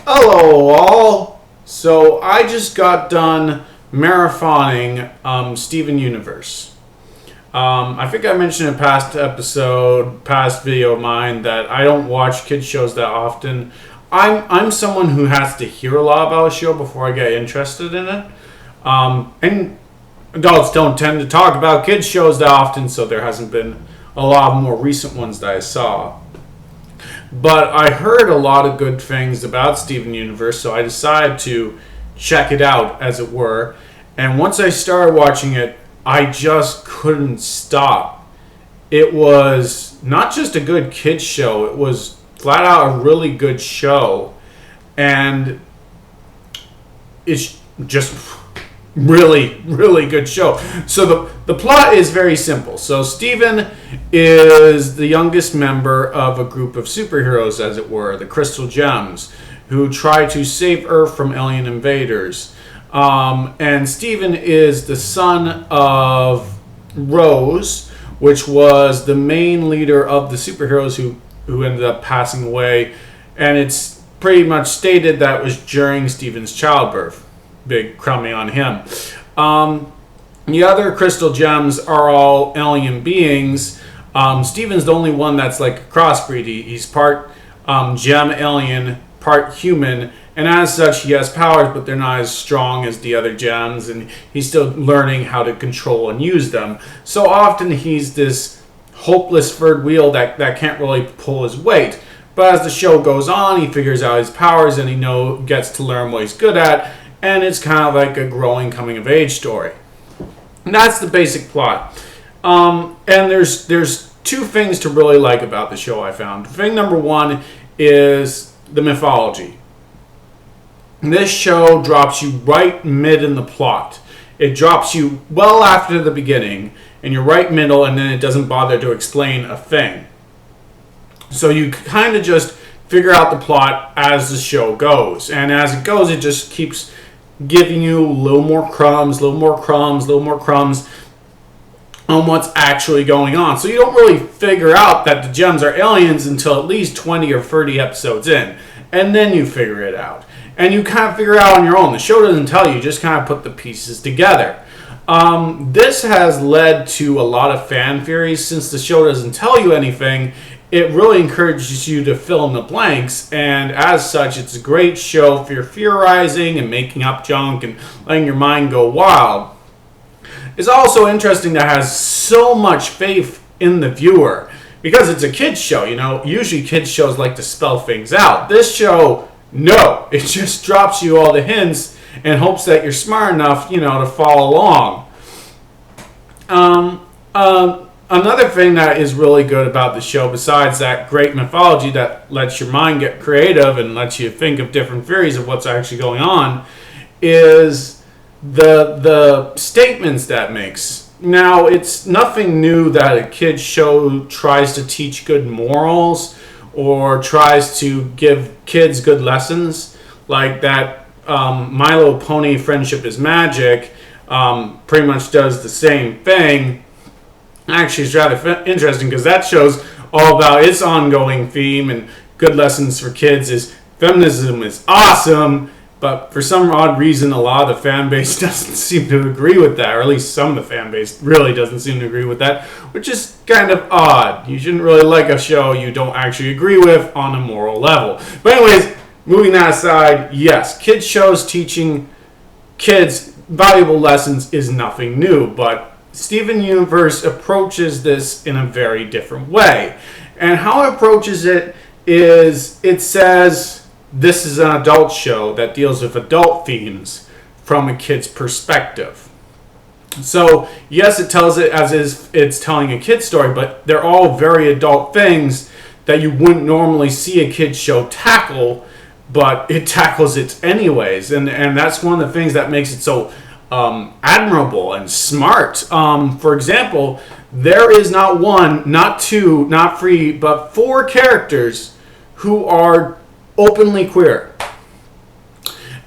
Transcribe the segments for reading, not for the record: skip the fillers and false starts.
Hello, all. So I just got done marathoning Steven Universe. I think I mentioned in a past video of mine that I don't watch kids shows that often. I'm someone who has to hear a lot about a show before I get interested in it. And adults don't tend to talk about kids shows that often, so there hasn't been a lot of more recent ones that I saw. But I heard a lot of good things about Steven Universe, so I decided to check it out, as it were. And once I started watching it, I just couldn't stop. It was not just a good kids show, it was flat out a really good show. And it's just really, really good show. So the plot is very simple. So Steven is the youngest member of a group of superheroes, as it were, the Crystal Gems, who try to save Earth from alien invaders. And Steven is the son of Rose, which was the main leader of the superheroes who ended up passing away. And it's pretty much stated that it was during Steven's childbirth. Big crummy on him. The other Crystal Gems are all alien beings. Steven's the only one that's like a crossbreed. He's part gem alien, part human, and as such he has powers, but they're not as strong as the other gems, and he's still learning how to control and use them. So often he's this hopeless third wheel that can't really pull his weight. But as the show goes on, he figures out his powers and he gets to learn what he's good at. And it's kind of like a growing coming-of-age story. And that's the basic plot. And there's two things to really like about the show, I found. Thing number one is the mythology. This show drops you right mid in the plot. It drops you well after the beginning, and you're right middle, and then it doesn't bother to explain a thing. So you kind of just figure out the plot as the show goes. And as it goes, it just keeps giving you a little more crumbs on what's actually going on. So you don't really figure out that the gems are aliens until at least 20 or 30 episodes in. And then you figure it out. And you kind of figure it out on your own. The show doesn't tell you. You just kind of put the pieces together. This has led to a lot of fan theories. Since the show doesn't tell you anything, it really encourages you to fill in the blanks, and as such, it's a great show for your theorizing and making up junk and letting your mind go wild. It's also interesting that it has so much faith in the viewer, because it's a kids show, Usually kids shows like to spell things out. This show, no. It just drops you all the hints and hopes that you're smart enough, to follow along. Another thing that is really good about the show, besides that great mythology that lets your mind get creative and lets you think of different theories of what's actually going on, is the statements that makes. Now, it's nothing new that a kid's show tries to teach good morals or tries to give kids good lessons, like that My Little Pony Friendship is Magic pretty much does the same thing. Actually, it's rather interesting because that show's all about its ongoing theme and good lessons for kids is feminism is awesome, but for some odd reason, a lot of the fan base doesn't seem to agree with that, or at least some of the fan base really doesn't seem to agree with that, which is kind of odd. You shouldn't really like a show you don't actually agree with on a moral level. But anyways, moving that aside, yes, kids shows teaching kids valuable lessons is nothing new, but Steven Universe approaches this in a very different way. And how it approaches it is, it says this is an adult show that deals with adult themes from a kid's perspective. So, yes, it tells it as is it's telling a kid's story, but they're all very adult things that you wouldn't normally see a kid's show tackle, but it tackles it anyways. And that's one of the things that makes it so admirable and smart. For example, there is not one, not two, not three, but 4 characters who are openly queer.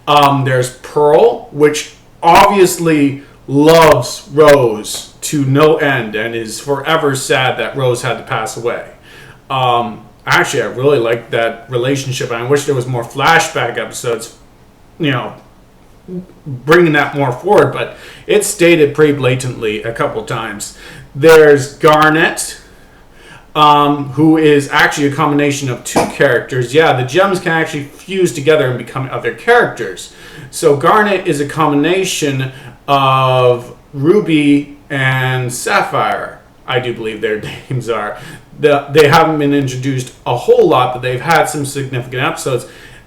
There's Pearl, which obviously loves Rose to no end and is forever sad that Rose had to pass away. Actually, I really liked that relationship, and I wish there was more flashback episodes, you know, bringing that more forward, but it's stated pretty blatantly a couple times. There's Garnet, who is actually a combination of two characters. Yeah, the gems can actually fuse together and become other characters. So Garnet is a combination of Ruby and Sapphire, I do believe their names are. They haven't been introduced a whole lot, but they've had some significant episodes.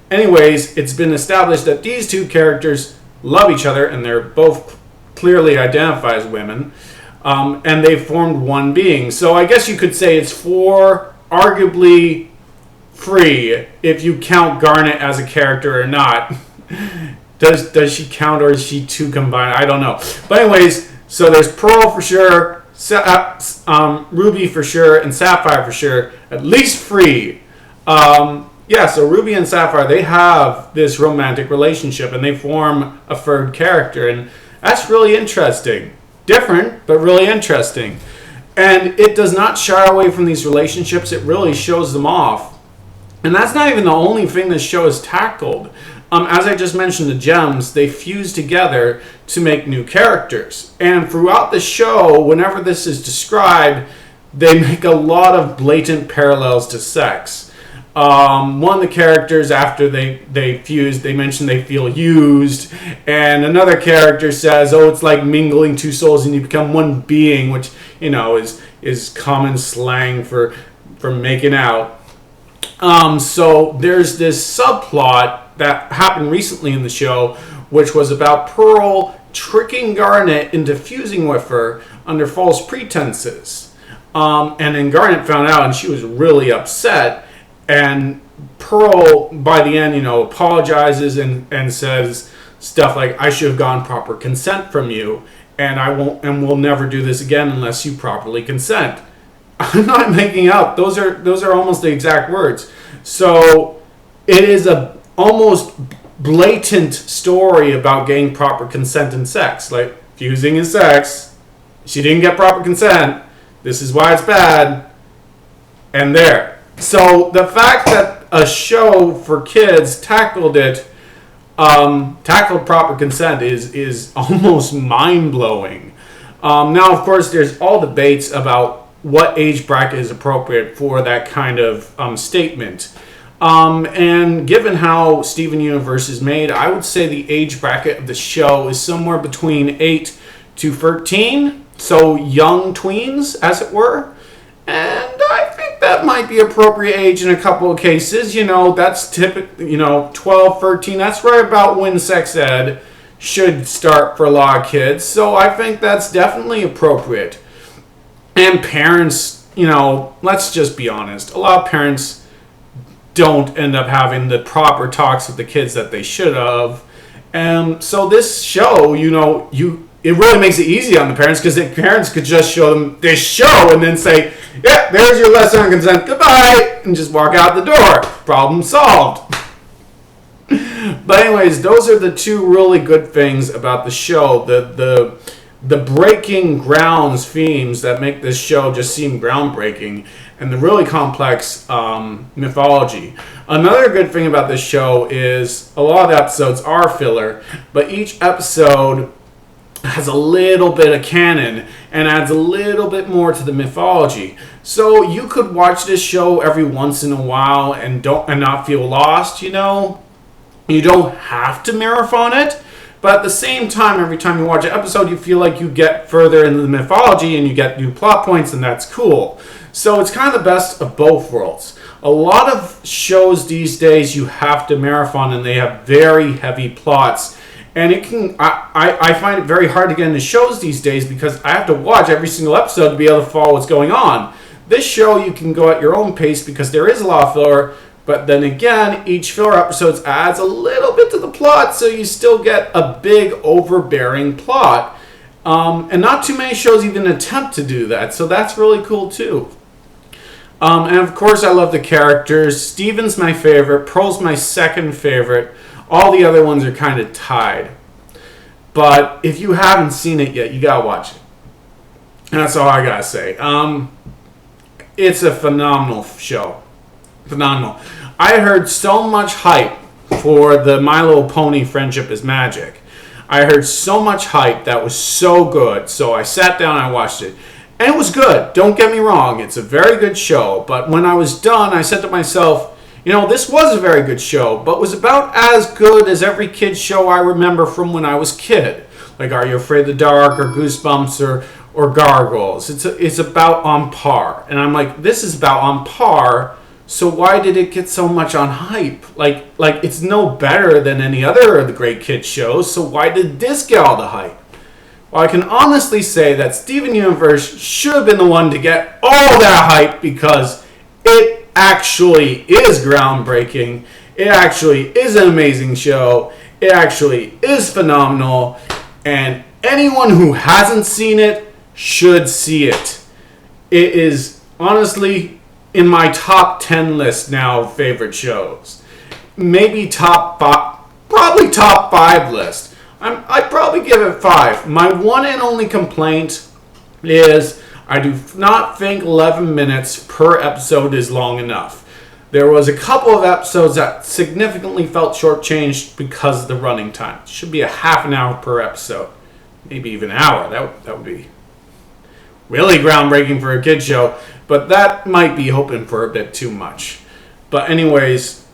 Anyways, it's been established that these two characters love each other, and they're both clearly identify as women, and they've formed one being. So I guess you could say it's four, arguably free, if you count Garnet as a character or not. Does she count, or is she two combined? I don't know. But anyways, so there's Pearl for sure, Ruby for sure, and Sapphire for sure, at least free. Yeah, so Ruby and Sapphire, they have this romantic relationship, and they form a third character, and that's really interesting. Different, but really interesting. And it does not shy away from these relationships, it really shows them off. And that's not even the only thing this show has tackled. As I just mentioned, the gems, they fuse together to make new characters. And throughout the show, whenever this is described, they make a lot of blatant parallels to sex. One of the characters, after they fuse, they mention they feel used. And another character says, oh, it's like mingling two souls and you become one being, which, you know, is common slang for making out. So there's this subplot that happened recently in the show, which was about Pearl tricking Garnet into fusing with her under false pretenses. And then Garnet found out, and she was really upset. And Pearl, by the end, you know, apologizes and says stuff like, I should have gotten proper consent from you, and I won't, and we'll never do this again unless you properly consent. I'm not making up. Those are almost the exact words. So it is a almost blatant story about getting proper consent in sex. Like, fusing is sex. She didn't get proper consent. This is why it's bad. And there. So the fact that a show for kids tackled proper consent is almost mind-blowing. Now, of course, there's all debates about what age bracket is appropriate for that kind of statement. And given how Steven Universe is made, I would say the age bracket of the show is somewhere between 8 to 13. So young tweens, as it were. And I think that might be appropriate age in a couple of cases. You know, that's typically, 12, 13. That's right about when sex ed should start for a lot of kids. So I think that's definitely appropriate. And parents, let's just be honest. A lot of parents don't end up having the proper talks with the kids that they should have. And so this show, it really makes it easy on the parents, because the parents could just show them this show and then say, yeah, there's your lesson on consent, goodbye, and just walk out the door. Problem solved. But anyways, those are the two really good things about the show. The breaking grounds themes that make this show just seem groundbreaking, and the really complex mythology. Another good thing about this show is a lot of the episodes are filler, but each episode has a little bit of canon and adds a little bit more to the mythology. So you could watch this show every once in a while and not feel lost, You don't have to marathon it, but at the same time, every time you watch an episode, you feel like you get further into the mythology and you get new plot points, and that's cool. So it's kind of the best of both worlds. A lot of shows these days you have to marathon, and they have very heavy plots. And I find it very hard to get into shows these days because I have to watch every single episode to be able to follow what's going on. This show, you can go at your own pace because there is a lot of filler, but then again, each filler episode adds a little bit to the plot, so you still get a big, overbearing plot. And not too many shows even attempt to do that, so that's really cool too. And of course, I love the characters. Steven's my favorite, Pearl's my second favorite. All the other ones are kind of tied. But if you haven't seen it yet, you gotta watch it. And that's all I gotta say. It's a phenomenal show. phenomenal. I heard so much hype for the My Little Pony Friendship is Magic. I heard so much hype that was so good. So I sat down and I watched it. And it was good. Don't get me wrong. It's a very good show. But when I was done, I said to myself, this was a very good show, but was about as good as every kid's show I remember from when I was a kid. Like Are You Afraid of the Dark or Goosebumps or Gargoyles. It's about on par. And I'm like, this is about on par. So why did it get so much on hype? Like it's no better than any other of the great kids shows. So why did this get all the hype? Well, I can honestly say that Steven Universe should have been the one to get all that hype because it actually is groundbreaking. It actually is an amazing show. It actually is phenomenal. And anyone who hasn't seen it should see it. It is honestly in my top 10 list now of favorite shows. Maybe probably top 5 list. I'd probably give it 5. My one and only complaint is I do not think 11 minutes per episode is long enough. There was a couple of episodes that significantly felt shortchanged because of the running time. It should be a half an hour per episode. Maybe even an hour. That would be really groundbreaking for a kid show. But that might be hoping for a bit too much. But anyways,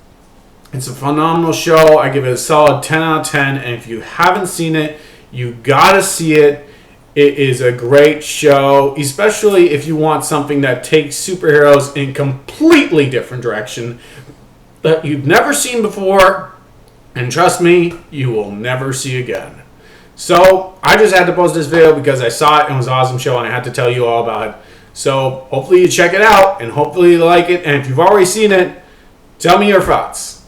it's a phenomenal show. I give it a solid 10 out of 10. And if you haven't seen it, you gotta see it. It is a great show, especially if you want something that takes superheroes in completely different direction that you've never seen before. And trust me, you will never see again. So I just had to post this video because I saw it and it was an awesome show and I had to tell you all about it. So hopefully you check it out and hopefully you like it. And if you've already seen it, tell me your thoughts.